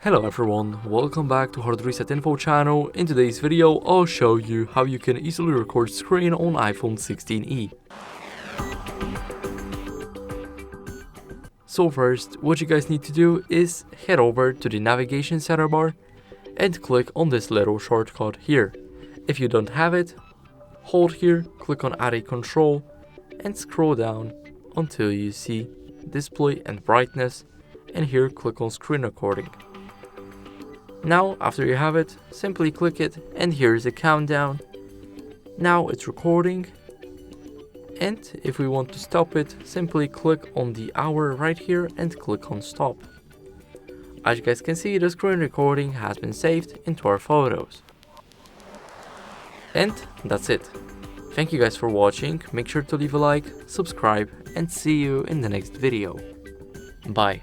Hello everyone, welcome back to HardReset.Info channel. In today's video I'll show you how you can easily record screen on iPhone 16e. So first, what you guys need to do is head over to the navigation center bar and click on this little shortcut here. If you don't have it, hold here, click on add a control and scroll down until you see display and brightness, and here click on screen recording. Now after you have it, simply click it and here's a countdown. Now it's recording, and if we want to stop it, simply click on the hour right here and click on stop. As you guys can see, the screen recording has been saved into our photos. And that's it. Thank you guys for watching, make sure to leave a like, subscribe, and see you in the next video. Bye.